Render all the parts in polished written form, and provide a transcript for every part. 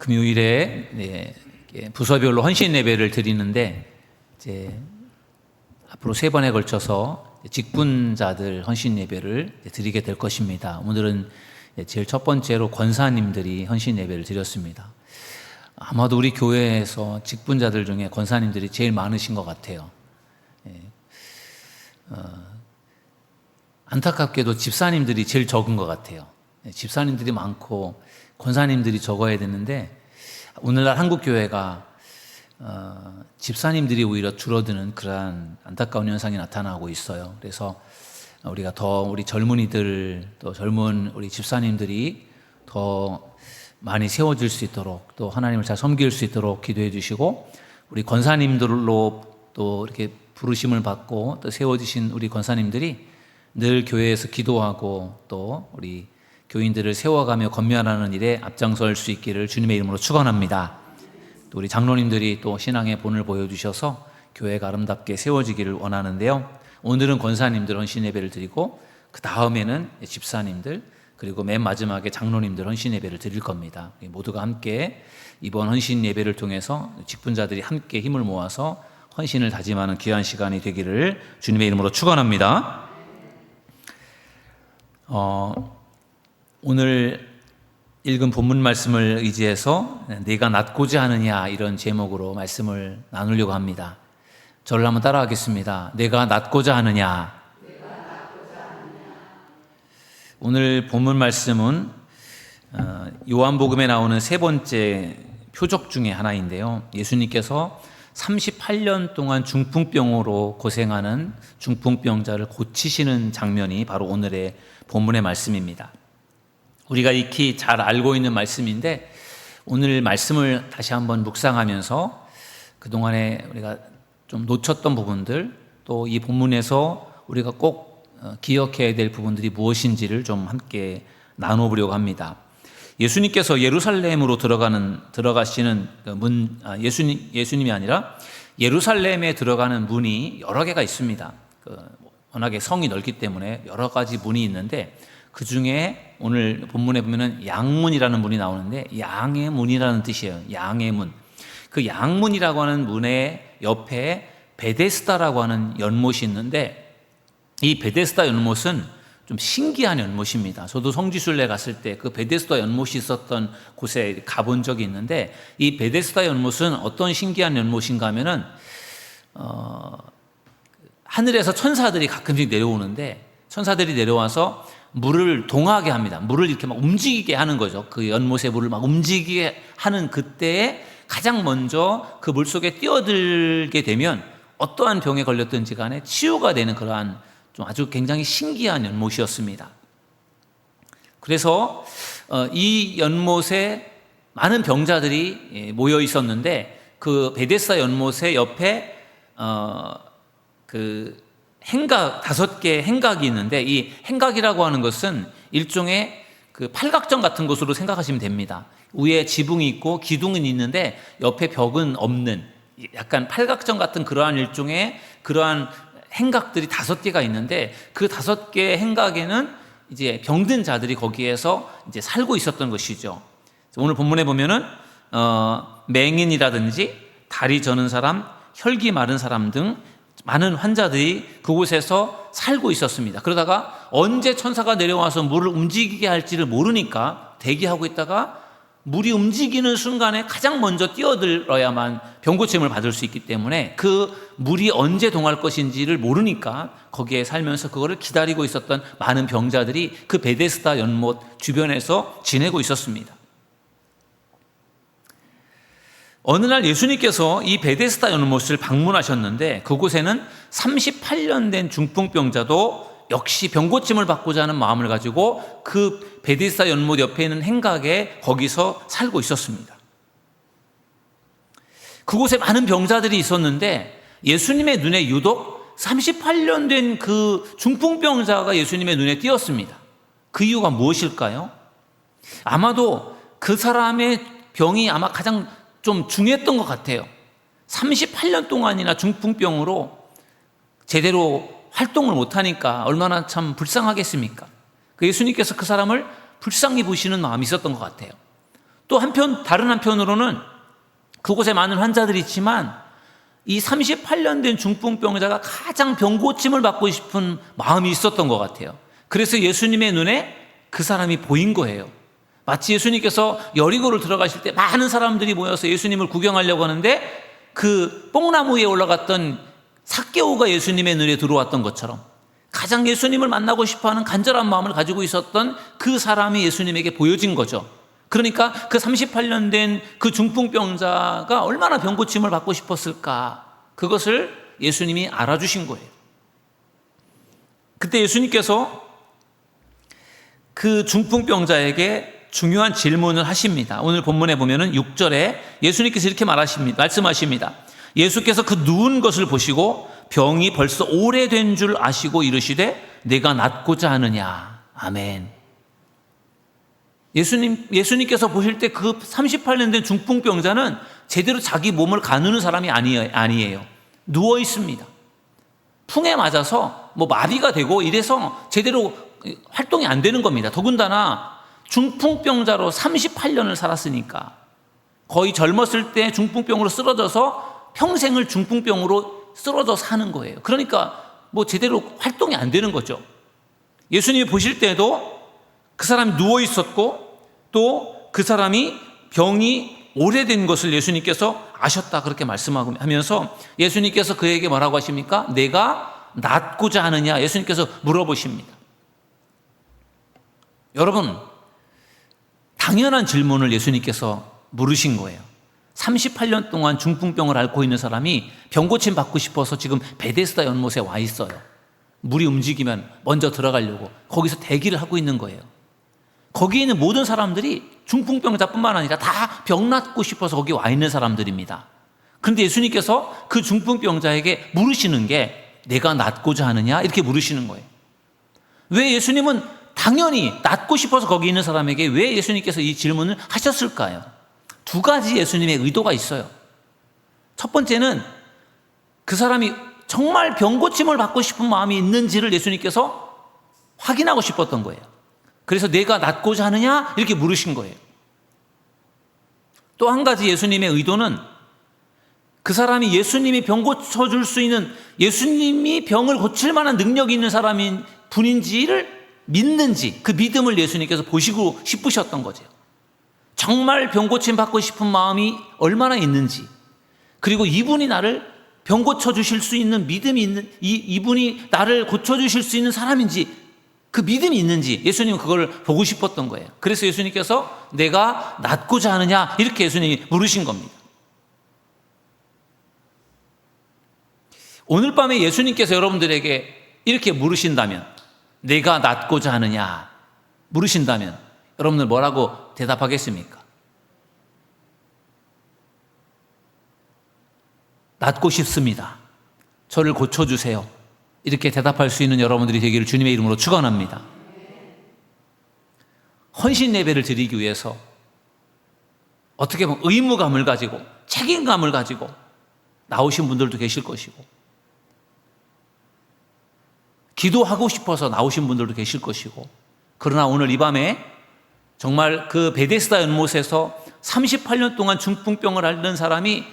금요일에 부서별로 헌신 예배를 드리는데 이제 앞으로 3번에 걸쳐서 직분자들 헌신 예배를 드리게 될 것입니다. 오늘은 제일 첫 번째로 권사님들이 헌신 예배를 드렸습니다. 아마도 우리 교회에서 직분자들 중에 권사님들이 제일 많으신 것 같아요. 안타깝게도 집사님들이 제일 적은 것 같아요. 집사님들이 많고 권사님들이 적어야 되는데 오늘날 한국 교회가 집사님들이 오히려 줄어드는 그러한 안타까운 현상이 나타나고 있어요. 그래서 우리가 더 우리 젊은이들 또 젊은 우리 집사님들이 더 많이 세워질 수 있도록 또 하나님을 잘 섬길 수 있도록 기도해 주시고, 우리 권사님들로 또 이렇게 부르심을 받고 또 세워지신 우리 권사님들이 늘 교회에서 기도하고 또 우리 교인들을 세워가며 건면하는 일에 앞장설 수 있기를 주님의 이름으로 축원합니다. 또 우리 장로님들이 또 신앙의 본을 보여주셔서 교회가 아름답게 세워지기를 원하는데요. 오늘은 권사님들 헌신 예배를 드리고 그 다음에는 집사님들 그리고 맨 마지막에 장로님들 헌신 예배를 드릴 겁니다. 모두가 함께 이번 헌신 예배를 통해서 직분자들이 함께 힘을 모아서 헌신을 다짐하는 귀한 시간이 되기를 주님의 이름으로 축원합니다. 오늘 읽은 본문 말씀을 의지해서 내가 낫고자 하느냐 이런 제목으로 말씀을 나누려고 합니다. 저를 한번 따라하겠습니다. 내가 낫고자 하느냐. 오늘 본문 말씀은 요한복음에 나오는 3번째 표적 중에 하나인데요. 예수님께서 38년 동안 중풍병으로 고생하는 중풍병자를 고치시는 장면이 바로 오늘의 본문의 말씀입니다. 우리가 익히 잘 알고 있는 말씀인데 오늘 말씀을 다시 한번 묵상하면서 그동안에 우리가 좀 놓쳤던 부분들 또 이 본문에서 우리가 꼭 기억해야 될 부분들이 무엇인지를 좀 함께 나눠보려고 합니다. 예수님께서 예루살렘으로 들어가시는 예수님이 아니라 예루살렘에 들어가는 문이 여러 개가 있습니다. 워낙에 성이 넓기 때문에 여러 가지 문이 있는데 그 중에 오늘 본문에 보면은 양문이라는 문이 나오는데 양의 문이라는 뜻이에요. 양의 문. 그 양문이라고 하는 문의 옆에 베데스다라고 하는 연못이 있는데 이 베데스다 연못은 좀 신기한 연못입니다. 저도 성지순례 갔을 때 그 베데스다 연못이 있었던 곳에 가본 적이 있는데 이 베데스다 연못은 어떤 신기한 연못인가 하면은 하늘에서 천사들이 가끔씩 내려오는데 천사들이 내려와서 물을 동하게 합니다. 물을 이렇게 막 움직이게 하는 거죠. 그 연못의 물을 막 움직이게 하는 그때에 가장 먼저 그 물속에 뛰어들게 되면 어떠한 병에 걸렸든지 간에 치유가 되는 그러한 좀 아주 굉장히 신기한 연못이었습니다. 그래서 이 연못에 많은 병자들이 모여 있었는데 그 베데스다 연못의 옆에 그 행각 5개의 행각이 있는데 이 행각이라고 하는 것은 일종의 그 팔각정 같은 것으로 생각하시면 됩니다. 위에 지붕이 있고 기둥은 있는데 옆에 벽은 없는 약간 팔각정 같은 그러한 일종의 그러한 행각들이 5개가 있는데 그 5개의 행각에는 이제 병든 자들이 거기에서 이제 살고 있었던 것이죠. 오늘 본문에 보면은 맹인이라든지 다리 저는 사람, 혈기 마른 사람 등 많은 환자들이 그곳에서 살고 있었습니다. 그러다가 언제 천사가 내려와서 물을 움직이게 할지를 모르니까 대기하고 있다가 물이 움직이는 순간에 가장 먼저 뛰어들어야만 병고침을 받을 수 있기 때문에 그 물이 언제 동할 것인지를 모르니까 거기에 살면서 그거를 기다리고 있었던 많은 병자들이 그 베데스다 연못 주변에서 지내고 있었습니다. 어느 날 예수님께서 이 베데스다 연못을 방문하셨는데 그곳에는 38년 된 중풍병자도 역시 병고침을 받고자 하는 마음을 가지고 그 베데스다 연못 옆에 있는 행각에 거기서 살고 있었습니다. 그곳에 많은 병자들이 있었는데 예수님의 눈에 유독 38년 된 그 중풍병자가 예수님의 눈에 띄었습니다. 그 이유가 무엇일까요? 아마도 그 사람의 병이 아마 가장 좀 중요했던 것 같아요. 38년 동안이나 중풍병으로 제대로 활동을 못하니까 얼마나 참 불쌍하겠습니까? 그 예수님께서 그 사람을 불쌍히 보시는 마음이 있었던 것 같아요. 다른 한편으로는 그곳에 많은 환자들이 있지만 이 38년 된 중풍병자가 가장 병고침을 받고 싶은 마음이 있었던 것 같아요. 그래서 예수님의 눈에 그 사람이 보인 거예요. 마치 예수님께서 여리고를 들어가실 때 많은 사람들이 모여서 예수님을 구경하려고 하는데 그 뽕나무 위에 올라갔던 삭개오가 예수님의 눈에 들어왔던 것처럼 가장 예수님을 만나고 싶어하는 간절한 마음을 가지고 있었던 그 사람이 예수님에게 보여진 거죠. 그러니까 그 38년 된 그 중풍병자가 얼마나 병고침을 받고 싶었을까, 그것을 예수님이 알아주신 거예요. 그때 예수님께서 그 중풍병자에게 중요한 질문을 하십니다. 오늘 본문에 보면은 6절에 예수님께서 이렇게 말씀하십니다. 예수께서 그 누운 것을 보시고 병이 벌써 오래된 줄 아시고 이르시되 내가 낫고자 하느냐. 아멘. 예수님께서 보실 때 그 38년 된 중풍병자는 제대로 자기 몸을 가누는 사람이 아니에요. 누워 있습니다. 풍에 맞아서 마비가 되고 이래서 제대로 활동이 안 되는 겁니다. 더군다나 중풍병자로 38년을 살았으니까 거의 젊었을 때 중풍병으로 쓰러져서 평생을 중풍병으로 쓰러져 사는 거예요. 그러니까 제대로 활동이 안 되는 거죠. 예수님이 보실 때도 그 사람이 누워 있었고 또 그 사람이 병이 오래된 것을 예수님께서 아셨다, 그렇게 말씀하면서 예수님께서 그에게 뭐라고 하십니까? 내가 낫고자 하느냐? 예수님께서 물어보십니다. 여러분, 당연한 질문을 예수님께서 물으신 거예요. 38년 동안 중풍병을 앓고 있는 사람이 병고침 받고 싶어서 지금 베데스다 연못에 와 있어요. 물이 움직이면 먼저 들어가려고 거기서 대기를 하고 있는 거예요. 거기에 있는 모든 사람들이 중풍병자뿐만 아니라 다 병 낫고 싶어서 거기 와 있는 사람들입니다. 그런데 예수님께서 그 중풍병자에게 물으시는 게 내가 낫고자 하느냐? 이렇게 물으시는 거예요. 왜 예수님은 당연히 낫고 싶어서 거기 있는 사람에게 왜 예수님께서 이 질문을 하셨을까요? 두 가지 예수님의 의도가 있어요. 첫 번째는 그 사람이 정말 병고침을 받고 싶은 마음이 있는지를 예수님께서 확인하고 싶었던 거예요. 그래서 내가 낫고자 하느냐? 이렇게 물으신 거예요. 또 한 가지 예수님의 의도는 그 사람이 예수님이 병 고쳐줄 수 있는, 예수님이 병을 고칠 만한 능력이 있는 사람인 분인지를 믿는지, 그 믿음을 예수님께서 보시고 싶으셨던 거죠. 정말 병 고침 받고 싶은 마음이 얼마나 있는지, 그리고 이분이 나를 병 고쳐주실 수 있는 믿음이 있는, 이분이 나를 고쳐주실 수 있는 사람인지, 그 믿음이 있는지 예수님은 그걸 보고 싶었던 거예요. 그래서 예수님께서 내가 낫고자 하느냐? 이렇게 예수님이 물으신 겁니다. 오늘 밤에 예수님께서 여러분들에게 이렇게 물으신다면, 내가 낫고자 하느냐? 물으신다면 여러분들 뭐라고 대답하겠습니까? 낫고 싶습니다. 저를 고쳐주세요. 이렇게 대답할 수 있는 여러분들이 되기를 주님의 이름으로 축원합니다. 헌신 예배를 드리기 위해서 어떻게 보면 의무감을 가지고 책임감을 가지고 나오신 분들도 계실 것이고, 기도하고 싶어서 나오신 분들도 계실 것이고, 그러나 오늘 이 밤에 정말 그 베데스다 연못에서 38년 동안 중풍병을 앓는 사람이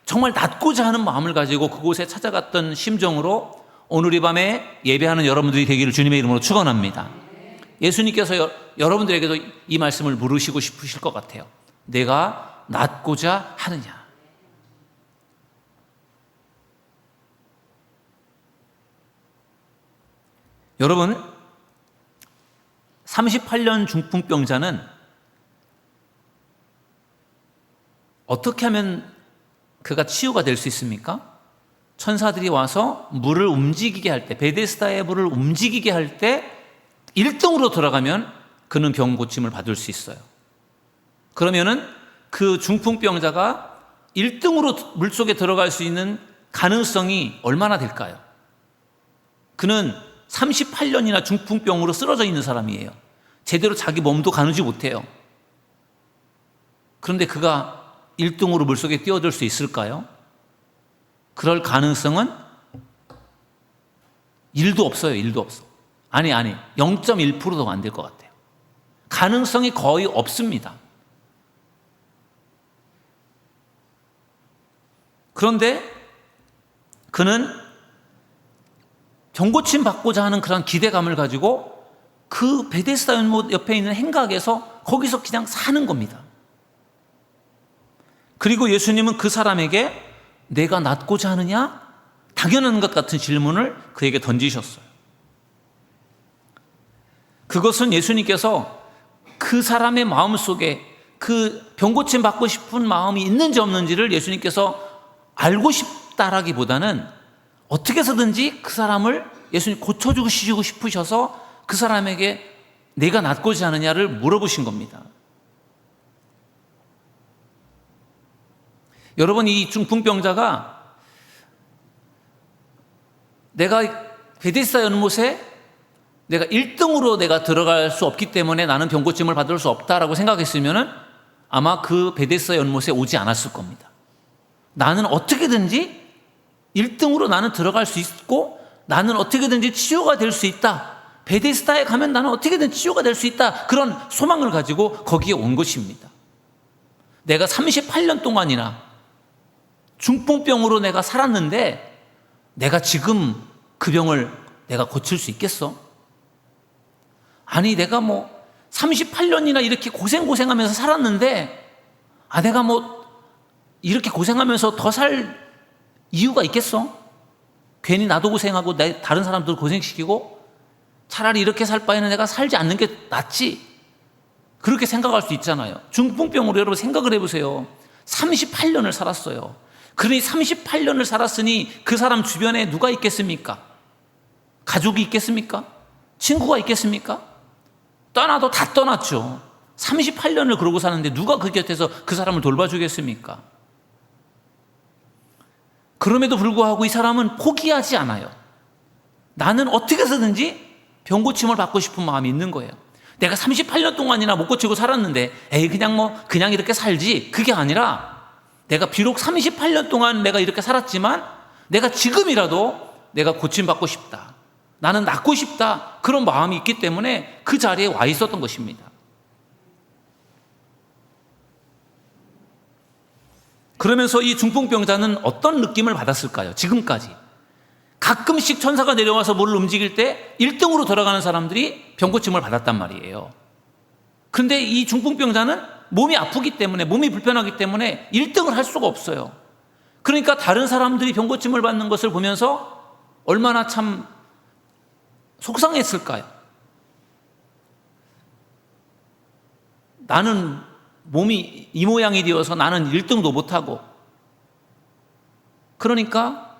정말 낫고자 하는 마음을 가지고 그곳에 찾아갔던 심정으로 오늘 이 밤에 예배하는 여러분들이 되기를 주님의 이름으로 축원합니다. 예수님께서 여러분들에게도 이 말씀을 물으시고 싶으실 것 같아요. 내가 낫고자 하느냐? 여러분, 38년 중풍병자는 어떻게 하면 그가 치유가 될 수 있습니까? 천사들이 와서 물을 움직이게 할 때, 베데스다의 물을 움직이게 할 때 1등으로 들어가면 그는 병 고침을 받을 수 있어요. 그러면은 그 중풍병자가 1등으로 물속에 들어갈 수 있는 가능성이 얼마나 될까요? 그는 38년이나 중풍병으로 쓰러져 있는 사람이에요. 제대로 자기 몸도 가누지 못해요. 그런데 그가 1등으로 물속에 뛰어들 수 있을까요? 그럴 가능성은 1도 없어요. 1도 없어. 아니 0.1%도 안 될 것 같아요. 가능성이 거의 없습니다. 그런데 그는 병고침 받고자 하는 그런 기대감을 가지고 그 베데스다 연못 옆에 있는 행각에서 거기서 그냥 사는 겁니다. 그리고 예수님은 그 사람에게 내가 낫고자 하느냐? 당연한 것 같은 질문을 그에게 던지셨어요. 그것은 예수님께서 그 사람의 마음속에 그 병고침 받고 싶은 마음이 있는지 없는지를 예수님께서 알고 싶다라기보다는 어떻게 해서든지 그 사람을 예수님 고쳐주시고 싶으셔서 그 사람에게 내가 낫고자 하느냐를 물어보신 겁니다. 여러분, 이 중풍병자가 내가 베데스다 연못에 내가 1등으로 내가 들어갈 수 없기 때문에 나는 병고침을 받을 수 없다라고 생각했으면 아마 그 베데스다 연못에 오지 않았을 겁니다. 나는 어떻게든지 1등으로 나는 들어갈 수 있고 나는 어떻게든지 치유가 될 수 있다. 베데스다에 가면 나는 어떻게든 치유가 될 수 있다. 그런 소망을 가지고 거기에 온 것입니다. 내가 38년 동안이나 중풍병으로 내가 살았는데 내가 지금 그 병을 내가 고칠 수 있겠어? 아니, 내가 38년이나 이렇게 고생하면서 살았는데 내가 이렇게 고생하면서 더 살 이유가 있겠어? 괜히 나도 고생하고 다른 사람들 고생시키고 차라리 이렇게 살 바에는 내가 살지 않는 게 낫지. 그렇게 생각할 수 있잖아요. 중풍병으로 여러분 생각을 해보세요. 38년을 살았어요. 그러니 38년을 살았으니 그 사람 주변에 누가 있겠습니까? 가족이 있겠습니까? 친구가 있겠습니까? 떠나도 다 떠났죠. 38년을 그러고 사는데 누가 그 곁에서 그 사람을 돌봐주겠습니까? 그럼에도 불구하고 이 사람은 포기하지 않아요. 나는 어떻게 해서든지 병고침을 받고 싶은 마음이 있는 거예요. 내가 38년 동안이나 못 고치고 살았는데 그냥 이렇게 살지. 그게 아니라 내가 비록 38년 동안 내가 이렇게 살았지만 내가 지금이라도 내가 고침받고 싶다. 나는 낫고 싶다. 그런 마음이 있기 때문에 그 자리에 와 있었던 것입니다. 그러면서 이 중풍병자는 어떤 느낌을 받았을까요? 지금까지 가끔씩 천사가 내려와서 물을 움직일 때 1등으로 돌아가는 사람들이 병고침을 받았단 말이에요. 그런데 이 중풍병자는 몸이 아프기 때문에, 몸이 불편하기 때문에 1등을 할 수가 없어요. 그러니까 다른 사람들이 병고침을 받는 것을 보면서 얼마나 참 속상했을까요? 나는 몸이 이 모양이 되어서 나는 1등도 못하고, 그러니까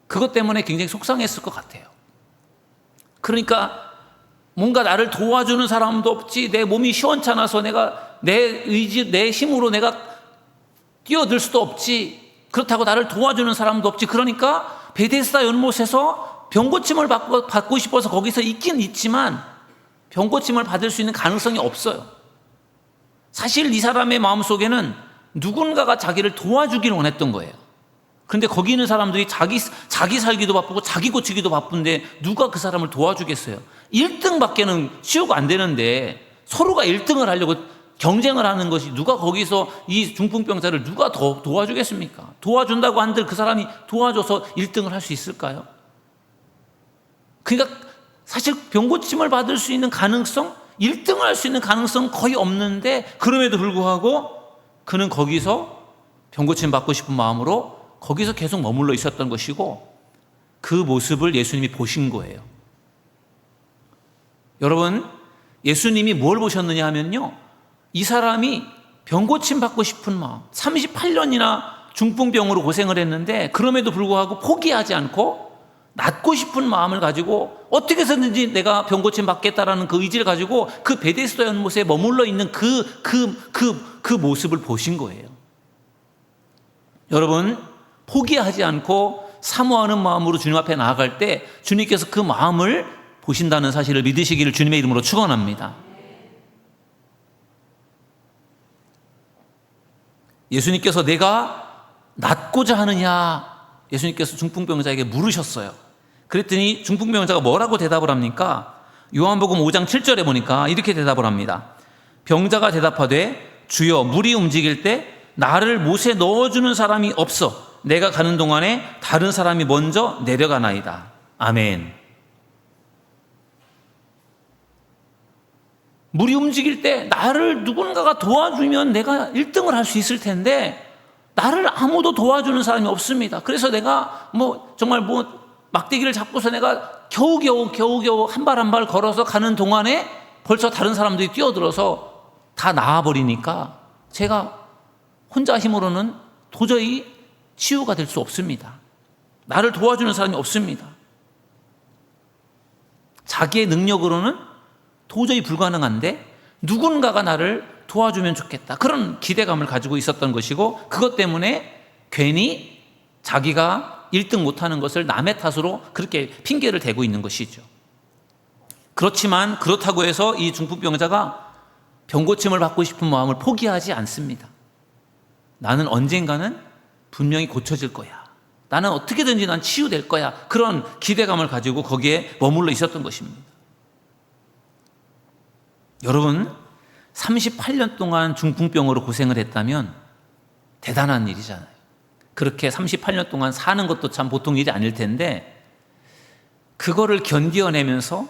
그것 때문에 굉장히 속상했을 것 같아요. 그러니까 뭔가 나를 도와주는 사람도 없지, 내 몸이 시원찮아서 내가 내 의지, 내 힘으로 내가 뛰어들 수도 없지, 그렇다고 나를 도와주는 사람도 없지. 그러니까 베데스다 연못에서 병고침을 받고 싶어서 거기서 있긴 있지만 병고침을 받을 수 있는 가능성이 없어요. 사실 이 사람의 마음속에는 누군가가 자기를 도와주기를 원했던 거예요. 그런데 거기 있는 사람들이 자기 살기도 바쁘고 자기 고치기도 바쁜데 누가 그 사람을 도와주겠어요? 1등밖에는 치유가 안 되는데 서로가 1등을 하려고 경쟁을 하는 것이, 누가 거기서 이 중풍병자를 누가 더 도와주겠습니까? 도와준다고 한들 그 사람이 도와줘서 1등을 할 수 있을까요? 그러니까 사실 병고침을 받을 수 있는 가능성, 1등을 할 수 있는 가능성은 거의 없는데, 그럼에도 불구하고 그는 거기서 병고침 받고 싶은 마음으로 거기서 계속 머물러 있었던 것이고, 그 모습을 예수님이 보신 거예요. 여러분, 예수님이 뭘 보셨느냐 하면요, 이 사람이 병고침 받고 싶은 마음, 38년이나 중풍병으로 고생을 했는데 그럼에도 불구하고 포기하지 않고 낫고 싶은 마음을 가지고 어떻게 해서든지 내가 병고침 받겠다라는 그 의지를 가지고 그 베데스다 연못에 머물러 있는 그 모습을 보신 거예요. 여러분, 포기하지 않고 사모하는 마음으로 주님 앞에 나아갈 때 주님께서 그 마음을 보신다는 사실을 믿으시기를 주님의 이름으로 축원합니다. 예수님께서 내가 낫고자 하느냐, 예수님께서 중풍병자에게 물으셨어요. 그랬더니 중풍병자가 뭐라고 대답을 합니까? 요한복음 5장 7절에 보니까 이렇게 대답을 합니다. 병자가 대답하되 주여, 물이 움직일 때 나를 못에 넣어주는 사람이 없어. 내가 가는 동안에 다른 사람이 먼저 내려가나이다. 아멘. 물이 움직일 때 나를 누군가가 도와주면 내가 1등을 할 수 있을 텐데 나를 아무도 도와주는 사람이 없습니다. 그래서 내가 정말 막대기를 잡고서 내가 겨우겨우 한 발 한 발 걸어서 가는 동안에 벌써 다른 사람들이 뛰어들어서 다 나와버리니까 제가 혼자 힘으로는 도저히 치유가 될 수 없습니다. 나를 도와주는 사람이 없습니다. 자기의 능력으로는 도저히 불가능한데 누군가가 나를 도와주면 좋겠다. 그런 기대감을 가지고 있었던 것이고, 그것 때문에 괜히 자기가 1등 못하는 것을 남의 탓으로 그렇게 핑계를 대고 있는 것이죠. 그렇지만 그렇다고 해서 이 중풍병자가 병고침을 받고 싶은 마음을 포기하지 않습니다. 나는 언젠가는 분명히 고쳐질 거야. 나는 어떻게든지 난 치유될 거야. 그런 기대감을 가지고 거기에 머물러 있었던 것입니다. 여러분, 38년 동안 중풍병으로 고생을 했다면 대단한 일이잖아요. 그렇게 38년 동안 사는 것도 참 보통 일이 아닐 텐데, 그거를 견디어내면서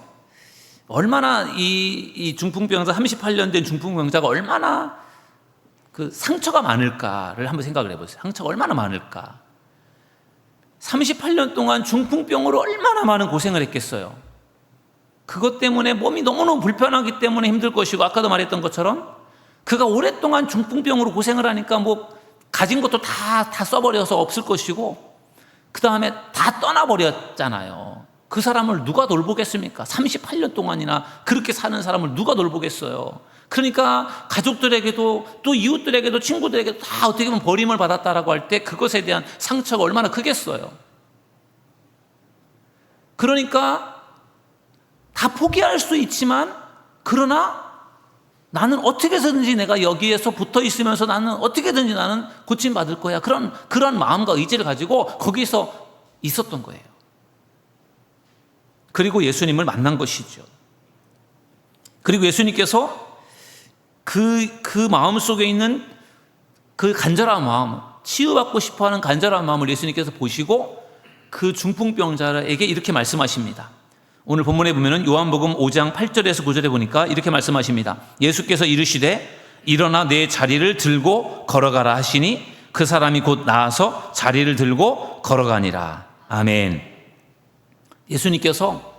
얼마나 이 중풍병자, 38년 된 중풍병자가 얼마나 그 상처가 많을까를 한번 생각을 해보세요. 상처가 얼마나 많을까. 38년 동안 중풍병으로 얼마나 많은 고생을 했겠어요. 그것 때문에 몸이 너무너무 불편하기 때문에 힘들 것이고, 아까도 말했던 것처럼 그가 오랫동안 중풍병으로 고생을 하니까 가진 것도 다 써버려서 없을 것이고, 그 다음에 다 떠나버렸잖아요. 그 사람을 누가 돌보겠습니까? 38년 동안이나 그렇게 사는 사람을 누가 돌보겠어요? 그러니까 가족들에게도 또 이웃들에게도 친구들에게도 다 어떻게 보면 버림을 받았다라고 할 때 그것에 대한 상처가 얼마나 크겠어요. 그러니까 다 포기할 수 있지만, 그러나 나는 어떻게 해서든지 내가 여기에서 붙어 있으면서 나는 어떻게든지 나는 고침받을 거야. 그런 마음과 의지를 가지고 거기서 있었던 거예요. 그리고 예수님을 만난 것이죠. 그리고 예수님께서 그 마음 속에 있는 그 간절한 마음, 치유받고 싶어 하는 간절한 마음을 예수님께서 보시고 그 중풍병자에게 이렇게 말씀하십니다. 오늘 본문에 보면은 요한복음 5장 8절에서 9절에 보니까 이렇게 말씀하십니다. 예수께서 이르시되 일어나 내 자리를 들고 걸어가라 하시니 그 사람이 곧 나아서 자리를 들고 걸어가니라. 아멘. 예수님께서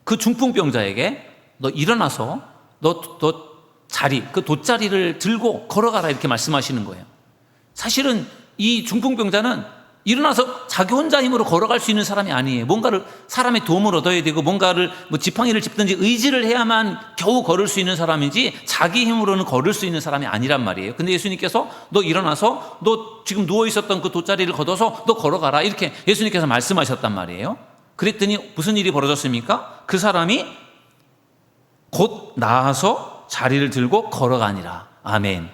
그 중풍병자에게 너 일어나서 너 자리, 그 돗자리를 들고 걸어가라 이렇게 말씀하시는 거예요. 사실은 이 중풍병자는 일어나서 자기 혼자 힘으로 걸어갈 수 있는 사람이 아니에요. 뭔가를 사람의 도움을 얻어야 되고 뭔가를 지팡이를 짚든지 의지를 해야만 겨우 걸을 수 있는 사람이지 자기 힘으로는 걸을 수 있는 사람이 아니란 말이에요. 근데 예수님께서 너 일어나서 너 지금 누워 있었던 그 돗자리를 걷어서 너 걸어가라 이렇게 예수님께서 말씀하셨단 말이에요. 그랬더니 무슨 일이 벌어졌습니까? 그 사람이 곧 나아서 자리를 들고 걸어가니라. 아멘.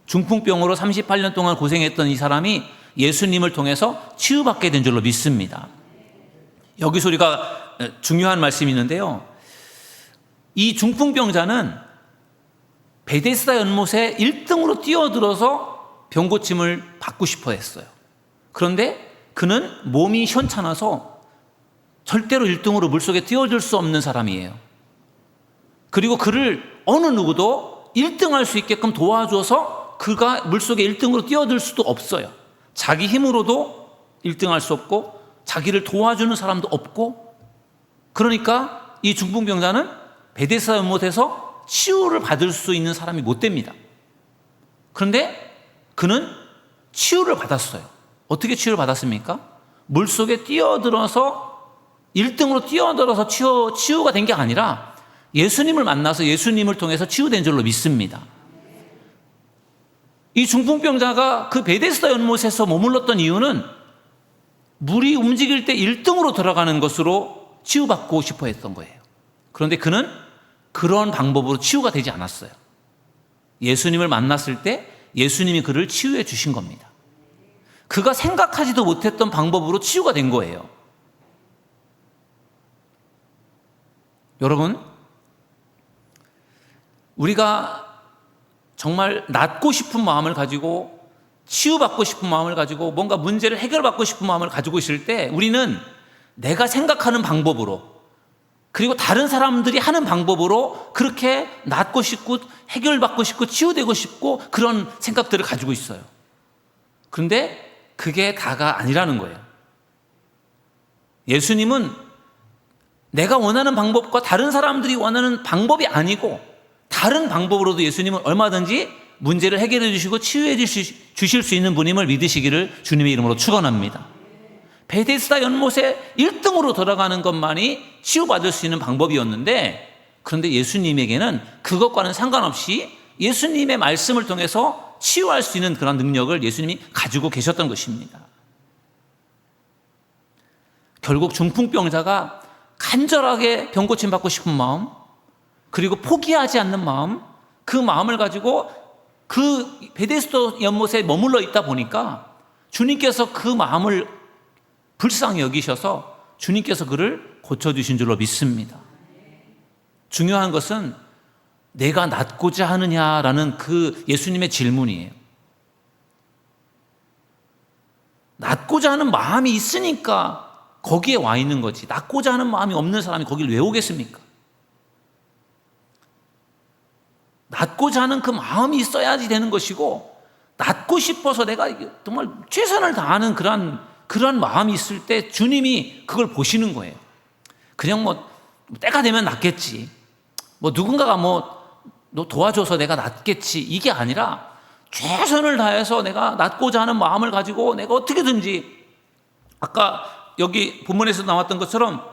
중풍병으로 38년 동안 고생했던 이 사람이 예수님을 통해서 치유받게 된 줄로 믿습니다. 여기서 우리가 중요한 말씀이 있는데요. 이 중풍병자는 베데스다 연못에 1등으로 뛰어들어서 병고침을 받고 싶어 했어요. 그런데 그는 몸이 현찮아서 절대로 1등으로 물속에 뛰어들 수 없는 사람이에요. 그리고 그를 어느 누구도 1등할 수 있게끔 도와줘서 그가 물속에 1등으로 뛰어들 수도 없어요. 자기 힘으로도 1등할 수 없고 자기를 도와주는 사람도 없고, 그러니까 이 중풍병자는 베데스다 연못에서 치유를 받을 수 있는 사람이 못 됩니다. 그런데 그는 치유를 받았어요. 어떻게 치유를 받았습니까? 물속에 뛰어들어서 1등으로 뛰어들어서 치유가 된 게 아니라 예수님을 만나서 예수님을 통해서 치유된 줄로 믿습니다. 이 중풍병자가 그 베데스다 연못에서 머물렀던 이유는 물이 움직일 때 1등으로 들어가는 것으로 치유받고 싶어 했던 거예요. 그런데 그는 그런 방법으로 치유가 되지 않았어요. 예수님을 만났을 때 예수님이 그를 치유해 주신 겁니다. 그가 생각하지도 못했던 방법으로 치유가 된 거예요. 여러분, 우리가 정말 낫고 싶은 마음을 가지고 치유받고 싶은 마음을 가지고 뭔가 문제를 해결받고 싶은 마음을 가지고 있을 때 우리는 내가 생각하는 방법으로 그리고 다른 사람들이 하는 방법으로 그렇게 낫고 싶고 해결받고 싶고 치유되고 싶고 그런 생각들을 가지고 있어요. 그런데 그게 다가 아니라는 거예요. 예수님은 내가 원하는 방법과 다른 사람들이 원하는 방법이 아니고 다른 방법으로도 예수님은 얼마든지 문제를 해결해 주시고 치유해 주실 수 있는 분임을 믿으시기를 주님의 이름으로 축원합니다. 베데스다 연못에 1등으로 들어가는 것만이 치유받을 수 있는 방법이었는데 그런데 예수님에게는 그것과는 상관없이 예수님의 말씀을 통해서 치유할 수 있는 그런 능력을 예수님이 가지고 계셨던 것입니다. 결국 중풍병자가 간절하게 병고침 받고 싶은 마음 그리고 포기하지 않는 마음 그 마음을 가지고 그 베데스다 연못에 머물러 있다 보니까 주님께서 그 마음을 불쌍히 여기셔서 주님께서 그를 고쳐주신 줄로 믿습니다. 중요한 것은 내가 낫고자 하느냐라는 그 예수님의 질문이에요. 낫고자 하는 마음이 있으니까 거기에 와 있는 거지. 낫고자 하는 마음이 없는 사람이 거길 왜 오겠습니까? 낫고자 하는 그 마음이 있어야지 되는 것이고 낫고 싶어서 내가 정말 최선을 다하는 그런 마음이 있을 때 주님이 그걸 보시는 거예요. 그냥 뭐 때가 되면 낫겠지. 뭐 누군가가 너 도와줘서 내가 낫겠지. 이게 아니라 최선을 다해서 내가 낫고자 하는 마음을 가지고 내가 어떻게든지 아까 여기 본문에서 나왔던 것처럼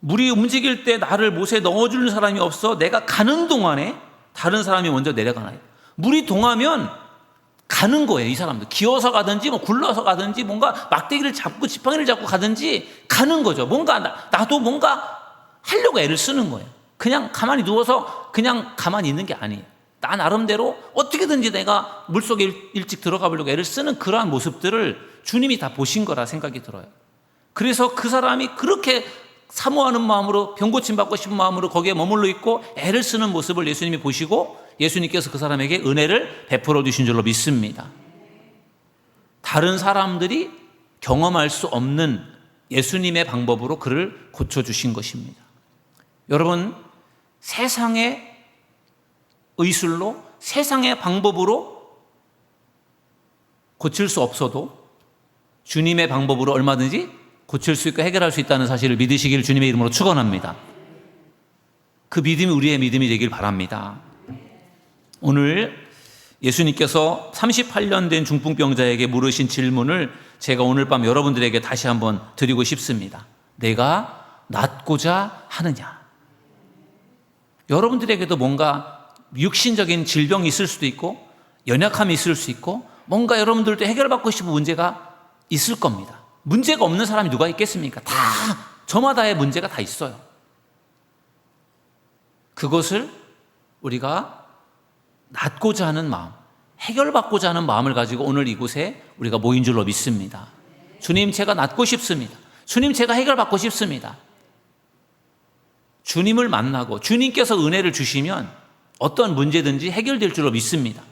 물이 움직일 때 나를 못에 넣어주는 사람이 없어 내가 가는 동안에 다른 사람이 먼저 내려가나요? 물이 동하면 가는 거예요. 이 사람들 기어서 가든지 굴러서 가든지 뭔가 막대기를 잡고 지팡이를 잡고 가든지 가는 거죠. 뭔가 나도 뭔가 하려고 애를 쓰는 거예요. 그냥 가만히 누워서 그냥 가만히 있는 게 아니에요. 나 나름대로 어떻게든지 내가 물속에 일찍 들어가 보려고 애를 쓰는 그러한 모습들을 주님이 다 보신 거라 생각이 들어요. 그래서 그 사람이 그렇게 사모하는 마음으로 병고침 받고 싶은 마음으로 거기에 머물러 있고 애를 쓰는 모습을 예수님이 보시고 예수님께서 그 사람에게 은혜를 베풀어 주신 줄로 믿습니다. 다른 사람들이 경험할 수 없는 예수님의 방법으로 그를 고쳐주신 것입니다. 여러분, 세상의 의술로 세상의 방법으로 고칠 수 없어도 주님의 방법으로 얼마든지 고칠 수 있고 해결할 수 있다는 사실을 믿으시길 주님의 이름으로 축원합니다. 그 믿음이 우리의 믿음이 되길 바랍니다. 오늘 예수님께서 38년 된 중풍병자에게 물으신 질문을 제가 오늘 밤 여러분들에게 다시 한번 드리고 싶습니다. 내가 낫고자 하느냐? 여러분들에게도 뭔가 육신적인 질병이 있을 수도 있고 연약함이 있을 수 있고 뭔가 여러분들도 해결받고 싶은 문제가 있을 겁니다. 문제가 없는 사람이 누가 있겠습니까? 다 저마다의 문제가 다 있어요. 그것을 우리가 낫고자 하는 마음, 해결받고자 하는 마음을 가지고 오늘 이곳에 우리가 모인 줄로 믿습니다. 주님, 제가 낫고 싶습니다. 주님, 제가 해결받고 싶습니다. 주님을 만나고 주님께서 은혜를 주시면 어떤 문제든지 해결될 줄로 믿습니다.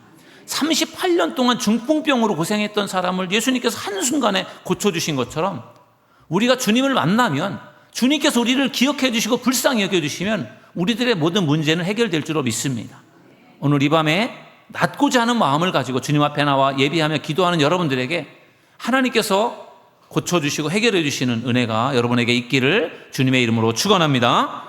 38년 동안 중풍병으로 고생했던 사람을 예수님께서 한순간에 고쳐주신 것처럼 우리가 주님을 만나면 주님께서 우리를 기억해 주시고 불쌍히 여겨주시면 우리들의 모든 문제는 해결될 줄로 믿습니다. 오늘 이 밤에 낫고자 하는 마음을 가지고 주님 앞에 나와 예비하며 기도하는 여러분들에게 하나님께서 고쳐주시고 해결해 주시는 은혜가 여러분에게 있기를 주님의 이름으로 축원합니다.